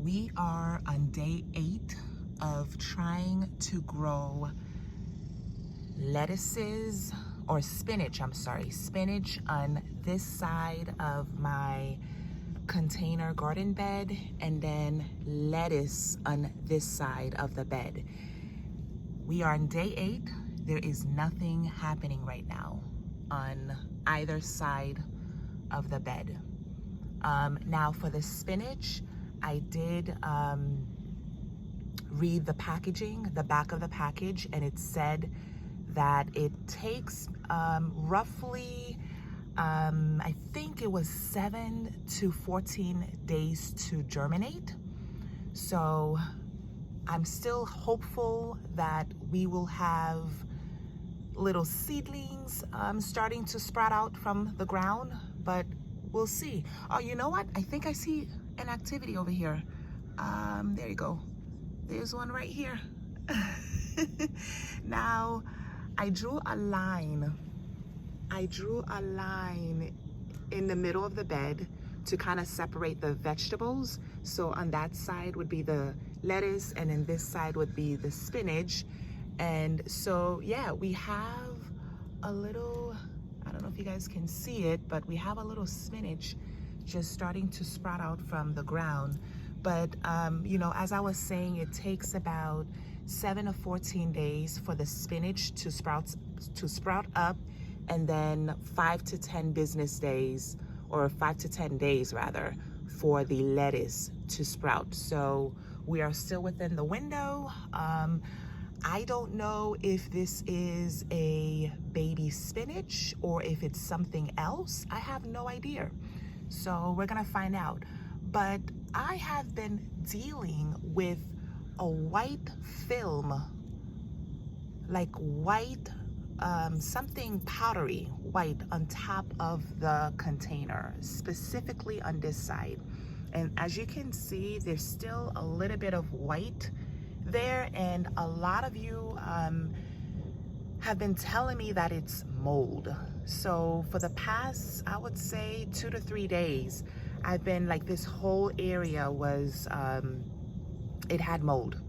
We are on day 8 of trying to grow lettuces or spinach, spinach on this side of my container garden bed, and then lettuce on this side of the bed. We are on day 8. There is nothing happening right now on either side of the bed. Now for the spinach, I did read the packaging, the back of the package, and it said that it takes roughly, I think it was 7 to 14 days to germinate. So I'm still hopeful that we will have little seedlings starting to sprout out from the ground, but we'll see. Oh, you know what? I think I see an activity over here. There you go. There's one right here. Now, I drew a line in the middle of the bed to kind of separate the vegetables. So on that side would be the lettuce, and then this side would be the spinach. And so, yeah, we have a little, I don't know if you guys can see it, but we have a little spinach just starting to sprout out from the ground. But, you know, as I was saying, it takes about 7 to 14 days for the spinach to sprout up, and then 5 to 10 business days, or 5 to 10 days rather, for the lettuce to sprout. So we are still within the window. I don't know if this is a baby spinach or if it's something else. I have no idea. So we're gonna find out. But I have been dealing with a white film, like white, something powdery white on top of the container, specifically on this side. And as you can see, there's still a little bit of white there, and a lot of you have been telling me that it's mold. So for the past, I would say 2 to 3 days, I've been like, this whole area was, it had mold.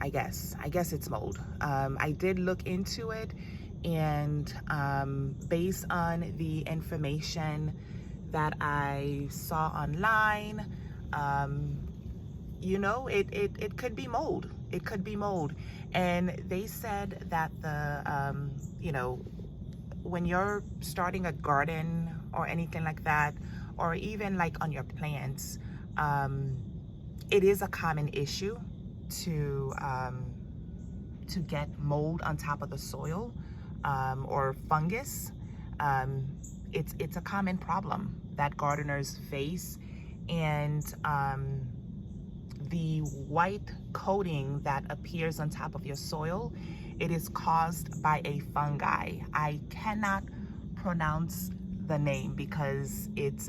I guess it's mold. I did look into it, and based on the information that I saw online, you know, it could be mold. It could be mold. And they said that the, you know, when you're starting a garden or anything like that, or even like on your plants, it is a common issue to get mold on top of the soil, or fungus. It's a common problem that gardeners face, and the white coating that appears on top of your soil, it is caused by a fungi. I cannot pronounce the name because it's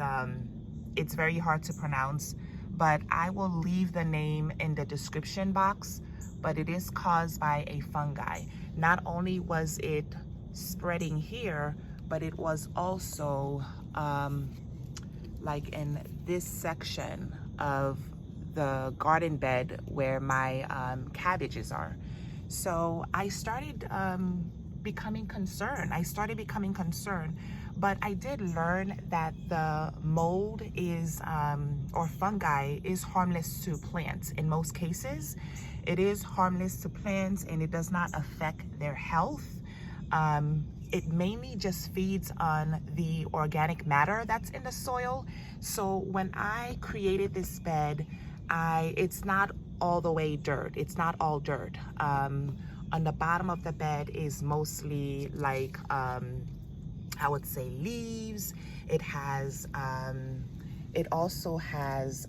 very hard to pronounce, but I will leave the name in the description box. But it is caused by a fungi. Not only was it spreading here, but it was also like in this section of the garden bed where my cabbages are. So I started becoming concerned. But I did learn that the mold is, or fungi is harmless to plants. In most cases, it is harmless to plants, and it does not affect their health. It mainly just feeds on the organic matter that's in the soil. So when I created this bed, it's not all the way dirt. It's not all dirt. On the bottom of the bed is mostly like, I would say leaves. It has, it also has,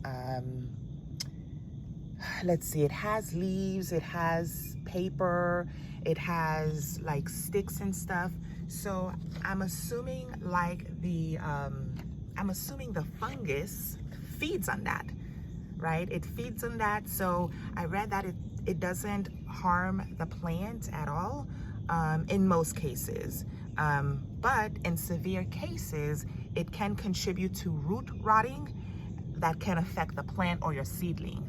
let's see, it has leaves, it has paper, it has like sticks and stuff. So I'm assuming like the fungus feeds on that, right? It feeds on that. So I read that it doesn't harm the plant at all, in most cases. But in severe cases, it can contribute to root rotting that can affect the plant or your seedling.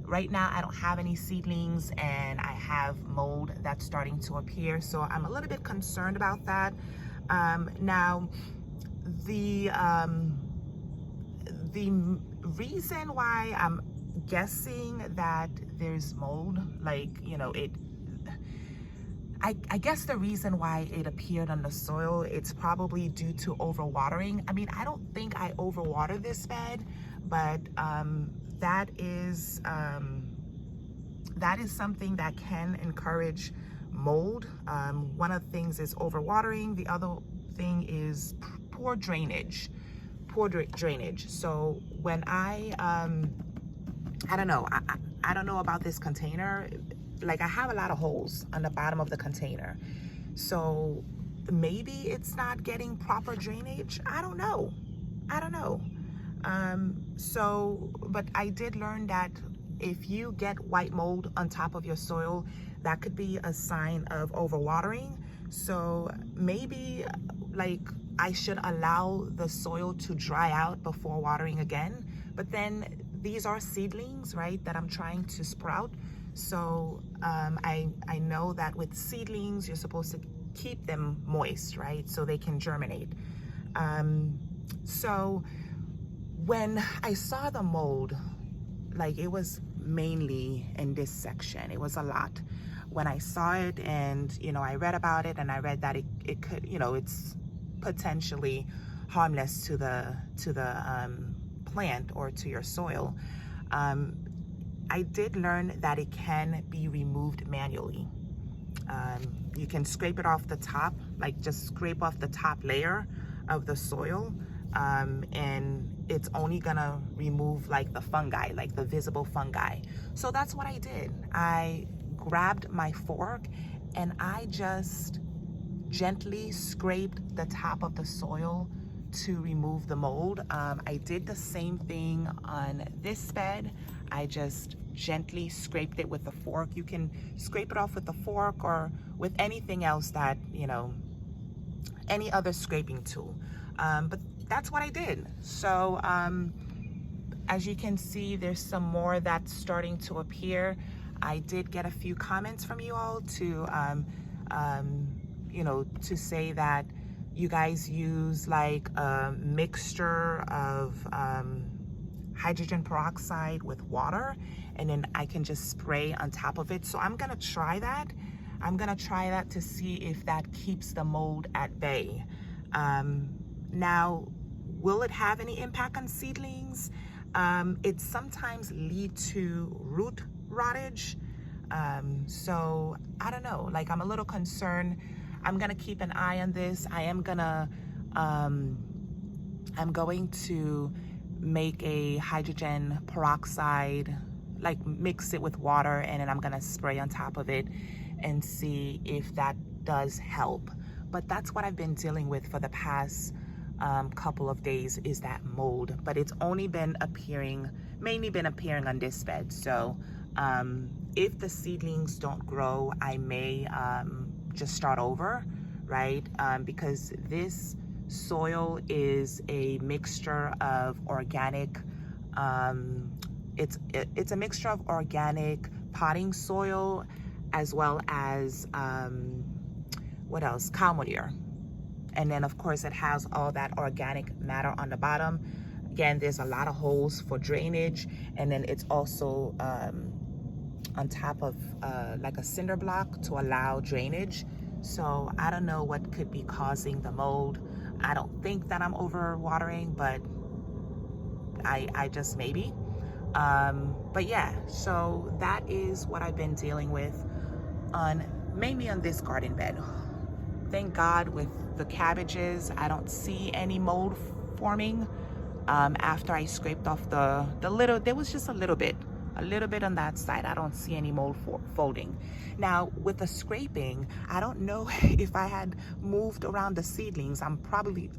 right now I don't have any seedlings, and I have mold that's starting to appear, so I'm a little bit concerned about that. Now the reason why I'm guessing that there's mold, like, you know, I guess the reason why it appeared on the soil, it's probably due to overwatering. I mean, I don't think I overwater this bed, but that is something that can encourage mold. One of the things is overwatering. The other thing is poor drainage. So when I don't know, I don't know about this container. Like, I have a lot of holes on the bottom of the container, so maybe it's not getting proper drainage. I don't know. So, but I did learn that if you get white mold on top of your soil, that could be a sign of overwatering. So maybe, like, I should allow the soil to dry out before watering again. But then these are seedlings, right, that I'm trying to sprout. So I know that with seedlings, you're supposed to keep them moist, right, so they can germinate. So when I saw the mold, like, it was mainly in this section. It was a lot. When I saw it, and, you know, I read about it, and I read that it could, you know, it's potentially harmless to the plant or to your soil. I did learn that it can be removed manually. You can scrape it off the top, like just scrape off the top layer of the soil, and it's only gonna remove like the fungi, like the visible fungi. So that's what I did. I grabbed my fork and I just gently scraped the top of the soil to remove the mold. I did the same thing on this bed. I just gently scraped it with a fork. You can scrape it off with a fork or with anything else that, you know, any other scraping tool. But that's what I did. So as you can see, there's some more that's starting to appear. I did get a few comments from you all to, you know, to say that you guys use like a mixture of hydrogen peroxide with water, and then I can just spray on top of it. So I'm gonna try that. I'm gonna try that to see if that keeps the mold at bay. Now, will it have any impact on seedlings? It sometimes leads to root rottage. So I don't know, like, I'm a little concerned. I'm gonna keep an eye on this. I'm going to make a hydrogen peroxide, like mix it with water, and then I'm gonna spray on top of it and see if that does help. But that's what I've been dealing with for the past couple of days, is that mold. But it's only been appearing, mainly been appearing on this bed. So if the seedlings don't grow, I may just start over, right? Because this soil is a mixture of organic, it's a mixture of organic potting soil, as well as what else? Cow manure. And then of course it has all that organic matter on the bottom. Again, there's a lot of holes for drainage, and then it's also on top of like a cinder block to allow drainage. So I don't know what could be causing the mold. I don't think that I'm overwatering, but I just maybe. But yeah, so that is what I've been dealing with mainly on this garden bed. Thank God with the cabbages, I don't see any mold forming. After I scraped off the little, there was just a little bit on that side. I don't see any mold folding. Now with the scraping, I don't know if I had moved around the seedlings. I'm probably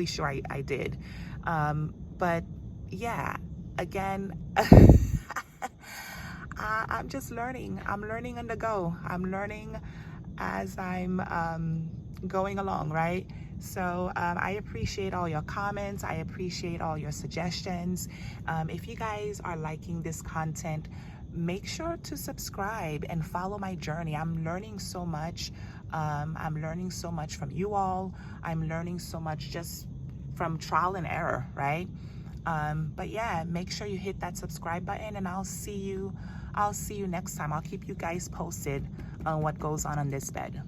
sure I did. But yeah, again, I'm just learning. I'm learning on the go. I'm learning as I'm going along, right? So I appreciate all your comments. I appreciate all your suggestions. If you guys are liking this content, make sure to subscribe and follow my journey. I'm learning so much. I'm learning so much from you all. I'm learning so much just from trial and error, right? But yeah, make sure you hit that subscribe button, and I'll see you next time. I'll keep you guys posted on what goes on this bed.